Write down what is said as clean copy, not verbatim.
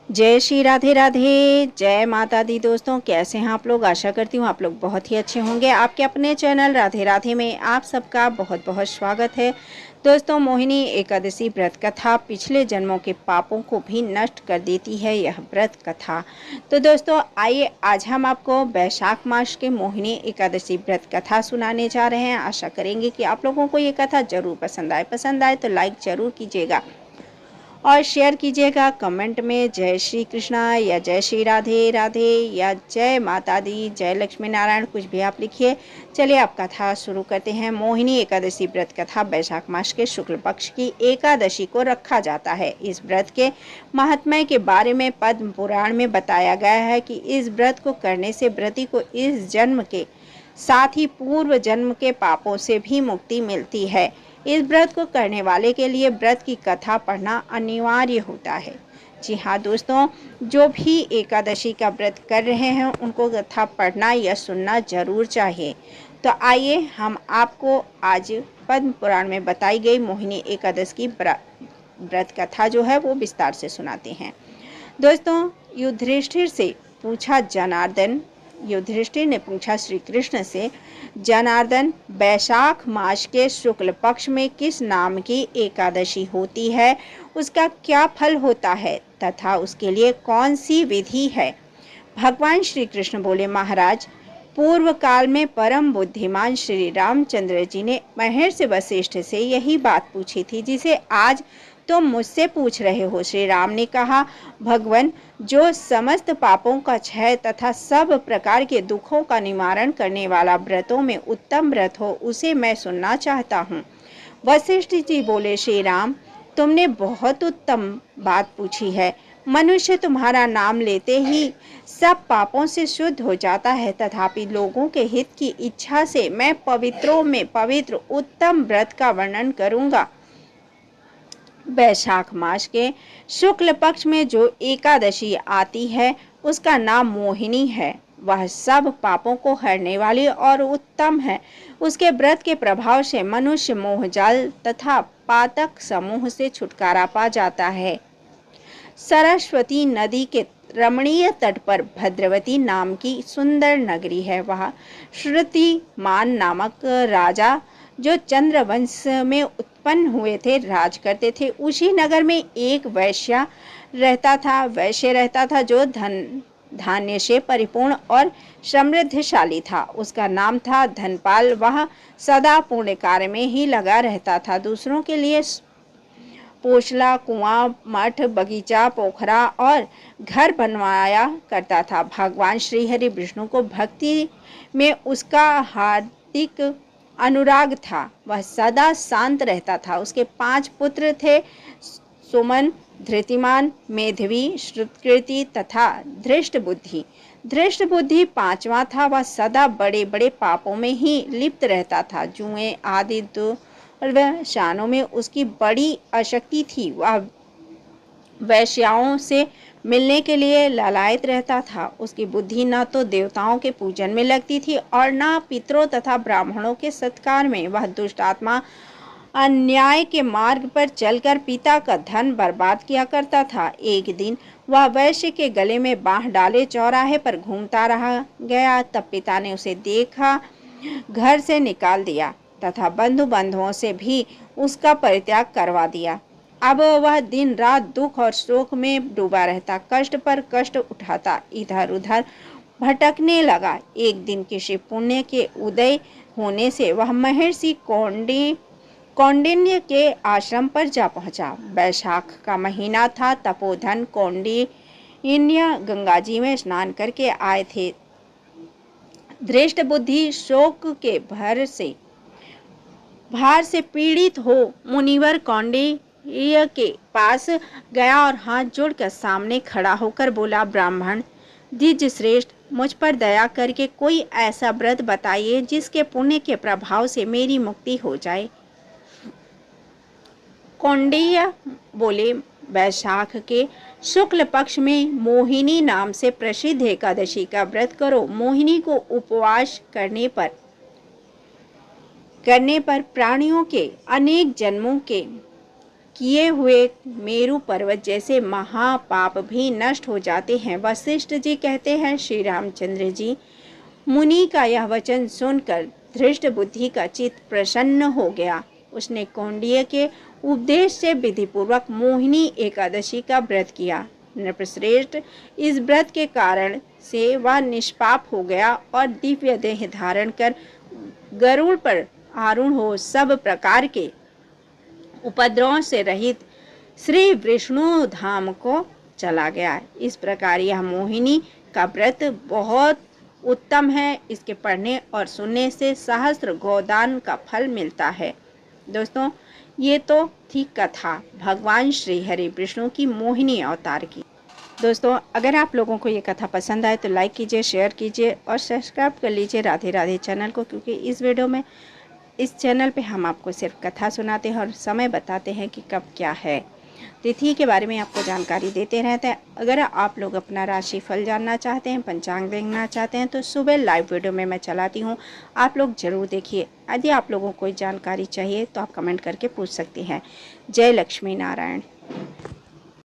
जय श्री राधे राधे, जय माता दी। दोस्तों, कैसे हैं आप लोग? आशा करती हूँ आप लोग बहुत ही अच्छे होंगे। आपके अपने चैनल राधे राधे में आप सबका बहुत बहुत स्वागत है। दोस्तों, मोहिनी एकादशी व्रत कथा पिछले जन्मों के पापों को भी नष्ट कर देती है यह व्रत कथा। तो दोस्तों, आइए आज हम आपको वैशाख मास के मोहिनी एकादशी व्रत कथा सुनाने जा रहे हैं। आशा करेंगे कि आप लोगों को ये कथा जरूर पसंद आए तो लाइक जरूर कीजिएगा और शेयर कीजिएगा। कमेंट में जय श्री कृष्णा या जय श्री राधे राधे या जय माता दी, जय लक्ष्मी नारायण, कुछ भी आप लिखिए। चलिए आप कथा शुरू करते हैं। मोहिनी एकादशी व्रत कथा वैशाख मास के शुक्ल पक्ष की एकादशी को रखा जाता है। इस व्रत के महात्म्य के बारे में पद्म पुराण में बताया गया है कि इस व्रत को करने से व्रती को इस जन्म के साथ ही पूर्व जन्म के पापों से भी मुक्ति मिलती है। इस व्रत को करने वाले के लिए व्रत की कथा पढ़ना अनिवार्य होता है। जी हाँ दोस्तों, जो भी एकादशी का व्रत कर रहे हैं उनको कथा पढ़ना या सुनना जरूर चाहिए। तो आइए हम आपको आज पद्म पुराण में बताई गई मोहिनी एकादशी की व्रत कथा जो है वो विस्तार से सुनाते हैं। दोस्तों, युधिष्ठिर ने पूछा श्री कृष्ण से, जनार्दन, वैशाख मास के शुक्ल पक्ष में किस नाम की एकादशी होती है, उसका क्या फल होता है तथा उसके लिए कौन सी विधि है? भगवान श्री कृष्ण बोले, महाराज, पूर्व काल में परम बुद्धिमान श्री रामचंद्र जी ने महर्षि वशिष्ठ से यही बात पूछी थी जिसे आज तुम मुझसे पूछ रहे हो। श्री राम ने कहा, भगवान, जो समस्त पापों का क्षय तथा सब प्रकार के दुखों का निवारण करने वाला व्रतों में उत्तम व्रत हो उसे मैं सुनना चाहता हूँ। वशिष्ठ जी बोले, श्री राम, तुमने बहुत उत्तम बात पूछी है। मनुष्य तुम्हारा नाम लेते ही सब पापों से शुद्ध हो जाता है, तथापि लोगों के हित की इच्छा से मैं पवित्रों में पवित्र उत्तम व्रत का वर्णन करूंगा। वैशाख मास के शुक्ल पक्ष में जो एकादशी आती है उसका नाम मोहिनी है। वह सब पापों को हरने वाली और उत्तम है। उसके व्रत के प्रभाव से मनुष्य मोहजाल तथा पातक समूह से छुटकारा पा जाता है। सरस्वती नदी के रमणीय तट पर भद्रवती नाम की सुंदर नगरी है। वह श्रुतिमान नामक राजा जो चंद्रवंश में उत्पन्न हुए थे राज करते थे। उसी नगर में एक वैश्य रहता था जो धान्य से परिपूर्ण और समृद्धशाली था। उसका नाम था धनपाल। वह सदा पुण्य कार्य में ही लगा रहता था। दूसरों के लिए पोषला, कुआं, मठ, बगीचा, पोखरा और घर बनवाया करता था। भगवान श्री हरि विष्णु को भक्ति में उसका हार्दिक अनुराग था। वह सदा शांत रहता था। उसके 5 पुत्र थे, सुमन, धृतिमान, मेधवी, श्रुतकीर्ति तथा धृष्टबुद्धि। धृष्टबुद्धि 5वां था। वह सदा बड़े बड़े पापों में ही लिप्त रहता था। जुए आदि दुर्व्यसनों में उसकी बड़ी आसक्ति थी। वह वैश्याओं से मिलने के लिए लालायित रहता था। उसकी बुद्धि न तो देवताओं के पूजन में लगती थी और न पितरों तथा ब्राह्मणों के सत्कार में। वह दुष्ट आत्मा अन्याय के मार्ग पर चलकर पिता का धन बर्बाद किया करता था। एक दिन वह वैश्य के गले में बांह डाले चौराहे पर घूमता रहा गया। तब पिता ने उसे देखा, घर से निकाल दिया तथा बंधु बांधवों से भी उसका परित्याग करवा दिया। अब वह दिन रात दुख और शोक में डूबा रहता, कष्ट पर कष्ट उठाता, इधर उधर भटकने लगा। एक दिन किसी पुण्य के उदय होने से वह महर्षि कौंडिन्य के आश्रम पर जा पहुंचा। वैशाख का महीना था। तपोधन कौंडिन्य गंगा जी में स्नान करके आए थे। धृष्ट बुद्धि शोक के भार से पीड़ित हो मुनिवर कौंडिन्य के पास गया और हाथ जोड़कर सामने खड़ा होकर बोला, ब्राह्मण द्विज श्रेष्ठ, मुझ पर दया करके कोई ऐसा व्रत बताइए जिसके पुण्य के प्रभाव से मेरी मुक्ति हो जाए। कौंडिन्य बोले, वैशाख के शुक्ल पक्ष में मोहिनी नाम से प्रसिद्ध एकादशी का व्रत करो। मोहिनी को उपवास करने पर प्राणियों के अनेक जन्मों के किए हुए मेरु पर्वत जैसे महापाप भी नष्ट हो जाते हैं। वशिष्ठ जी कहते हैं, श्री रामचंद्र जी, मुनि का यह वचन सुनकर धृष्ट बुद्धि का चित्त प्रसन्न हो गया। उसने कौंडिन्य के उपदेश से विधिपूर्वक मोहिनी एकादशी का व्रत किया। नृपश्रेष्ठ, इस व्रत के कारण से वह निष्पाप हो गया और दिव्य देह धारण कर गरुड़ पर आरूढ़ हो सब प्रकार के उपद्रवों से रहित श्री विष्णु धाम को चला गया। इस प्रकार यह मोहिनी का व्रत बहुत उत्तम है। इसके पढ़ने और सुनने से सहस्त्र गोदान का फल मिलता है। दोस्तों, ये तो थी कथा भगवान श्री हरि विष्णु की मोहिनी अवतार की। दोस्तों, अगर आप लोगों को ये कथा पसंद आए तो लाइक कीजिए, शेयर कीजिए और सब्सक्राइब कर लीजिए राधे राधे चैनल को, क्योंकि इस वीडियो में इस चैनल पे हम आपको सिर्फ कथा सुनाते हैं और समय बताते हैं कि कब क्या है। तिथि के बारे में आपको जानकारी देते रहते हैं। अगर आप लोग अपना राशि फल जानना चाहते हैं, पंचांग देखना चाहते हैं तो सुबह लाइव वीडियो में मैं चलाती हूँ, आप लोग ज़रूर देखिए। यदि आप लोगों को कोई जानकारी चाहिए तो आप कमेंट करके पूछ सकते हैं। जय लक्ष्मी नारायण।